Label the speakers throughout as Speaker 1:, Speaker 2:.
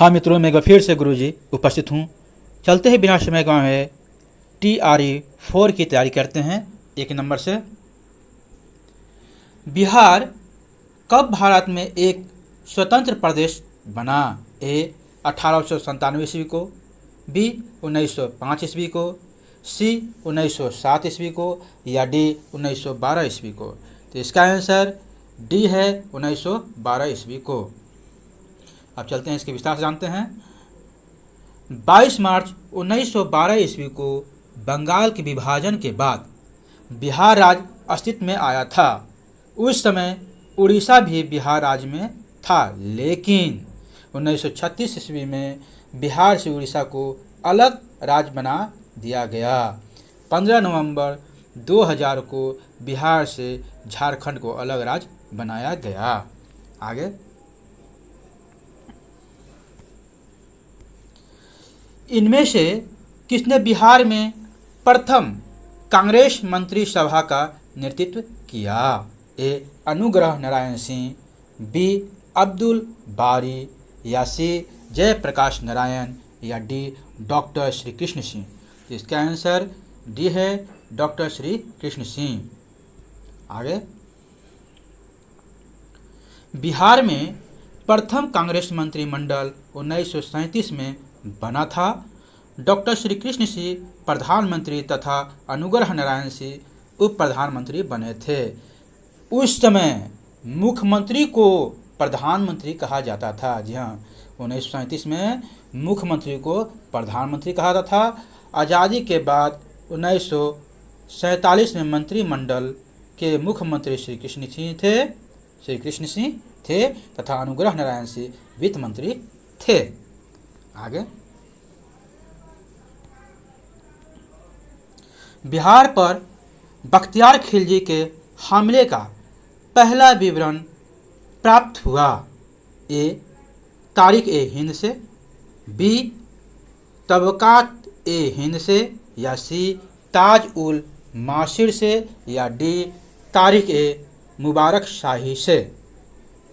Speaker 1: हाँ मित्रों, मैं एक बार फिर से गुरुजी उपस्थित हूँ। चलते हैं बिना समय गंवाए TRE 4 की तैयारी करते हैं। 1 नंबर से, बिहार कब भारत में एक स्वतंत्र प्रदेश बना? ए 1897 ईस्वी को, बी 1905 ईस्वी को, सी 1907 ईस्वी को, या डी 1912 ईस्वी को। तो इसका आंसर डी है 1912 ईस्वी को। अब चलते हैं, इसके विस्तार से जानते हैं। 22 मार्च 1912 ईस्वी को बंगाल के विभाजन के बाद बिहार राज्य अस्तित्व में आया था। उस समय उड़ीसा भी बिहार राज्य में था, लेकिन 1936 ईस्वी में बिहार से उड़ीसा को अलग राज्य बना दिया गया। 15 नवंबर 2000 को बिहार से झारखंड को अलग राज्य बनाया गया। आगे, इनमें से किसने बिहार में प्रथम कांग्रेस मंत्री सभा का नेतृत्व किया? ए अनुग्रह नारायण सिंह, बी अब्दुल बारी, या सी जयप्रकाश नारायण, या डी डॉक्टर श्री कृष्ण सिंह। तो इसका आंसर डी है डॉक्टर श्री कृष्ण सिंह। आगे, बिहार में प्रथम कांग्रेस मंत्रिमंडल 1937 में बना था। डॉक्टर श्री कृष्ण सिंह प्रधानमंत्री तथा अनुग्रह नारायण सिंह उप प्रधानमंत्री बने थे। उस समय मुख्यमंत्री को प्रधानमंत्री कहा जाता था। जी हाँ, 1937 में मुख्यमंत्री को प्रधानमंत्री कहा जाता था। आज़ादी के बाद 1947 में मंत्रिमंडल के मुख्यमंत्री श्री कृष्ण सिंह थे तथा अनुग्रह नारायण सिंह वित्त मंत्री थे। आगे, बिहार पर बख्तियार खिलजी के हमले का पहला विवरण प्राप्त हुआ? ए तारीख ए हिंद से, बी तबकात ए हिंद से, या सी ताज उल मासिर से, या डी तारीख ए मुबारक शाही से।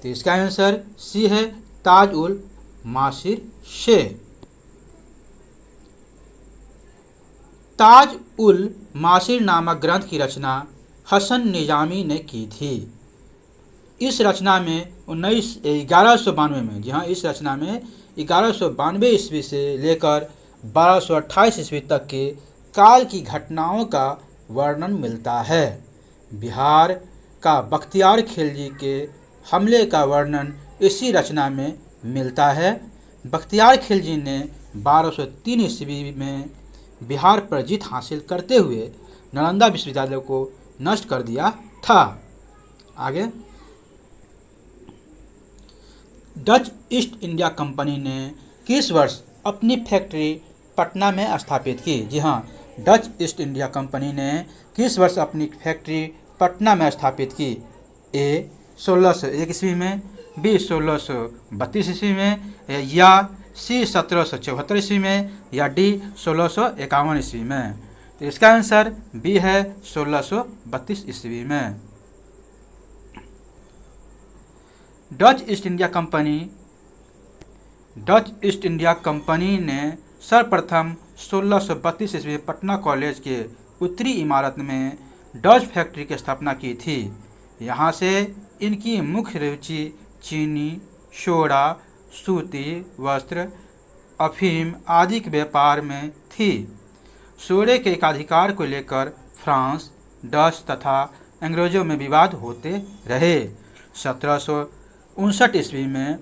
Speaker 1: तो इसका आंसर सी है ताज उल मासिर से। ताज उल मासिर नामक ग्रंथ की रचना हसन निजामी ने की थी। इस रचना में 1192 में, जी हाँ, इस रचना में 1192 ईस्वी से लेकर 1228 ईस्वी तक के काल की घटनाओं का वर्णन मिलता है। बिहार का बख्तियार खिलजी के हमले का वर्णन इसी रचना में मिलता है। बख्तियार खिलजी ने 1203 ईस्वी में बिहार पर जीत हासिल करते हुए नालंदा विश्वविद्यालय को नष्ट कर दिया था। आगे, डच ईस्ट इंडिया कंपनी ने किस वर्ष अपनी फैक्ट्री पटना में स्थापित की? जी हाँ, डच ईस्ट इंडिया कंपनी ने किस वर्ष अपनी फैक्ट्री पटना में स्थापित की? ए 1601 ईस्वी में, बी 1632 ईस्वी में, या सी 1774 ईस्वी में, या डी 1651 ईस्वी में। तो इसका आंसर बी है 1632 ईस्वी में। डच ईस्ट इंडिया कंपनी ने सर्वप्रथम 1632 ईस्वी में पटना कॉलेज के उत्तरी इमारत में डच फैक्ट्री की स्थापना की थी। यहाँ से इनकी मुख्य रुचि चीनी, सोडा, सूती वस्त्र, अफीम आदि के व्यापार में थी। सोडे के एकाधिकार को लेकर फ्रांस, डच तथा अंग्रेजों में विवाद होते रहे। 1759 ईस्वी में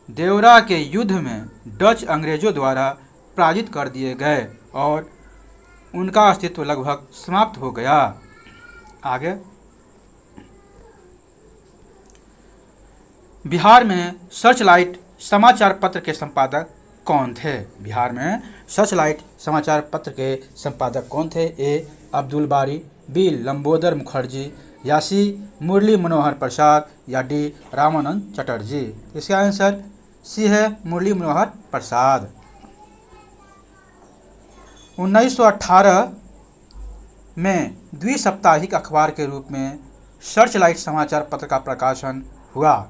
Speaker 1: देवरा के युद्ध में डच अंग्रेजों द्वारा पराजित कर दिए गए और उनका अस्तित्व लगभग समाप्त हो गया। आगे, बिहार में सर्चलाइट समाचार पत्र के संपादक कौन थे? बिहार में सर्चलाइट समाचार पत्र के संपादक कौन थे? ए अब्दुल बारी, बी लंबोदर मुखर्जी, या सी मुरली मनोहर प्रसाद, या डी रामानंद चटर्जी। इसका आंसर सी है मुरली मनोहर प्रसाद। 1918 में द्विसाप्ताहिक अखबार के रूप में सर्चलाइट समाचार पत्र का प्रकाशन हुआ।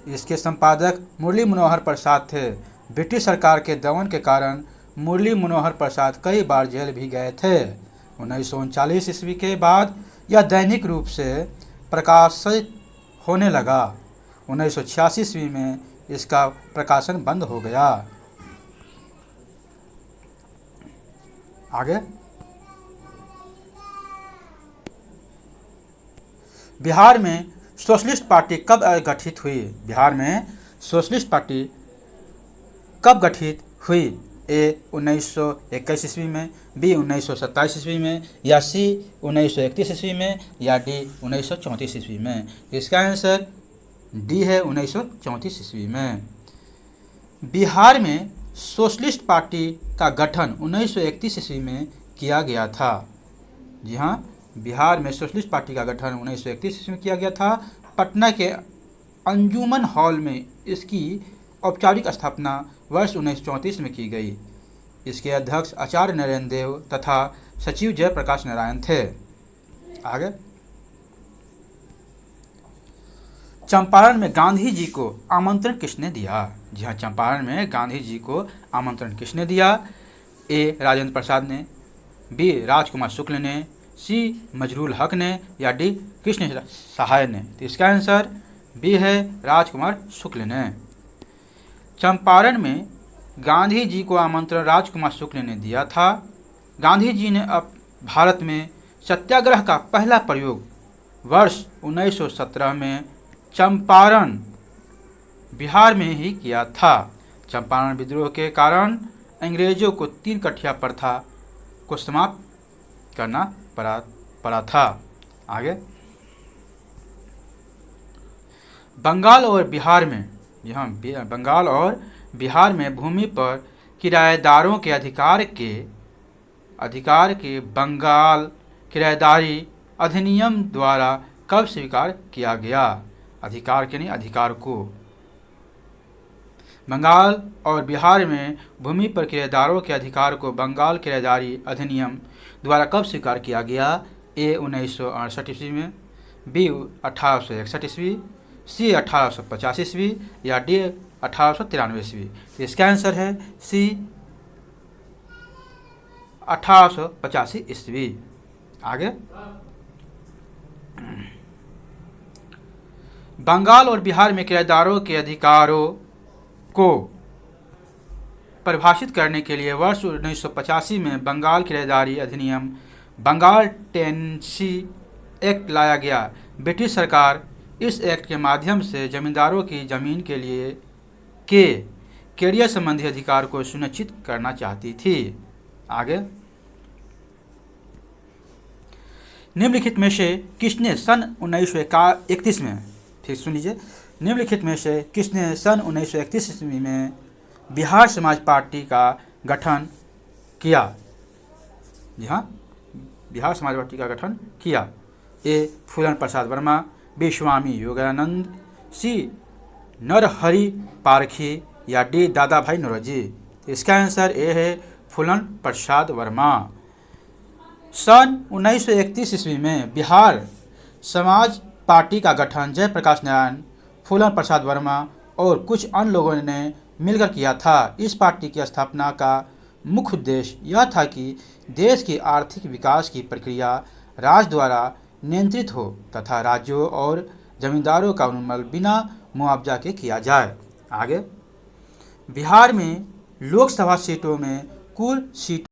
Speaker 1: इसके संपादक मुरली मनोहर प्रसाद थे। ब्रिटिश सरकार के दमन के कारण मुरली मनोहर प्रसाद कई बार जेल भी गए थे। 1939 ईस्वी के बाद यह दैनिक रूप से प्रकाशित होने लगा। 1986 ईस्वी में इसका प्रकाशन बंद हो गया। आगे, बिहार में सोशलिस्ट पार्टी कब गठित हुई? बिहार में सोशलिस्ट पार्टी कब गठित हुई? ए 1921 ईस्वी में, बी 1927 ईस्वी में, या सी 1931 ईस्वी में, या डी 1934 ईस्वी में? इसका आंसर डी है 1934 ईस्वी में। बिहार में सोशलिस्ट पार्टी का गठन 1931 ईस्वी में किया गया था। जी हाँ, बिहार में सोशलिस्ट पार्टी का गठन 1931 ईस्वी में किया गया था। पटना के अंजुमन हॉल में इसकी औपचारिक स्थापना वर्ष 1934 में की गई। इसके अध्यक्ष आचार्य नरेंद्र देव तथा सचिव जयप्रकाश नारायण थे। आगे, चंपारण में गांधी जी को आमंत्रण किसने दिया? जी हाँ, चंपारण में गांधी जी को आमंत्रण किसने दिया? ए राजेंद्र प्रसाद ने, बी राजकुमार शुक्ल ने, सी मजरूल हक ने, या डी कृष्ण सहाय ने? तो इसका आंसर बी है राजकुमार शुक्ल ने। चंपारण में गांधी जी को आमंत्रण राजकुमार शुक्ल ने दिया था। गांधी जी ने अब भारत में सत्याग्रह का पहला प्रयोग वर्ष 1917 में चंपारण बिहार में ही किया था। चंपारण विद्रोह के कारण अंग्रेजों को 3 कठिया प्रथा को समाप्त करना पड़ा था। आगे, बंगाल और बिहार में, यहाँ बंगाल और बिहार में भूमि पर किराएदारों के अधिकार के बंगाल किराएदारी अधिनियम द्वारा कब स्वीकार किया गया? अधिकार के नहीं, अधिकार को। बंगाल और बिहार में भूमि पर किराएदारों के अधिकार को बंगाल किराएदारी अधिनियम द्वारा कब स्वीकार किया गया? ए 1968 ईस्वी में, बी 1861 ईस्वी, सी 1850 ईस्वी, या डी 1893 ईस्वी? इसका आंसर है सी 1885 ईस्वी। आगे, बंगाल और बिहार में किराएदारों के अधिकारों को परिभाषित करने के लिए वर्ष 1985 में बंगाल किराएदारी अधिनियम बंगाल टेनेंसी एक्ट लाया गया। ब्रिटिश सरकार इस एक्ट के माध्यम से जमींदारों की जमीन के लिए कैरियर संबंधी अधिकार को सुनिश्चित करना चाहती थी। आगे, निम्नलिखित में से किसने सन 1931 में, फिर सुन लीजिए, निम्नलिखित में से किसने सन 1931 ईस्वी में बिहार समाज पार्टी का गठन किया? जी हाँ, बिहार समाज पार्टी का गठन किया। ए फूलन प्रसाद वर्मा, बी स्वामी योगानंद, सी नरहरि पारखी, या डी दादा भाई नौरोजी? इसका आंसर ए है फूलन प्रसाद वर्मा। सन 1931 ईस्वी में बिहार समाज पार्टी का गठन जयप्रकाश नारायण, फूलन प्रसाद वर्मा और कुछ अन्य लोगों ने मिलकर किया था। इस पार्टी की स्थापना का मुख्य उद्देश्य यह था कि देश की आर्थिक विकास की प्रक्रिया राज्य द्वारा नियंत्रित हो तथा राज्यों और जमींदारों का उन्मूलन बिना मुआवजा के किया जाए। आगे, बिहार में लोकसभा सीटों में कुल सीट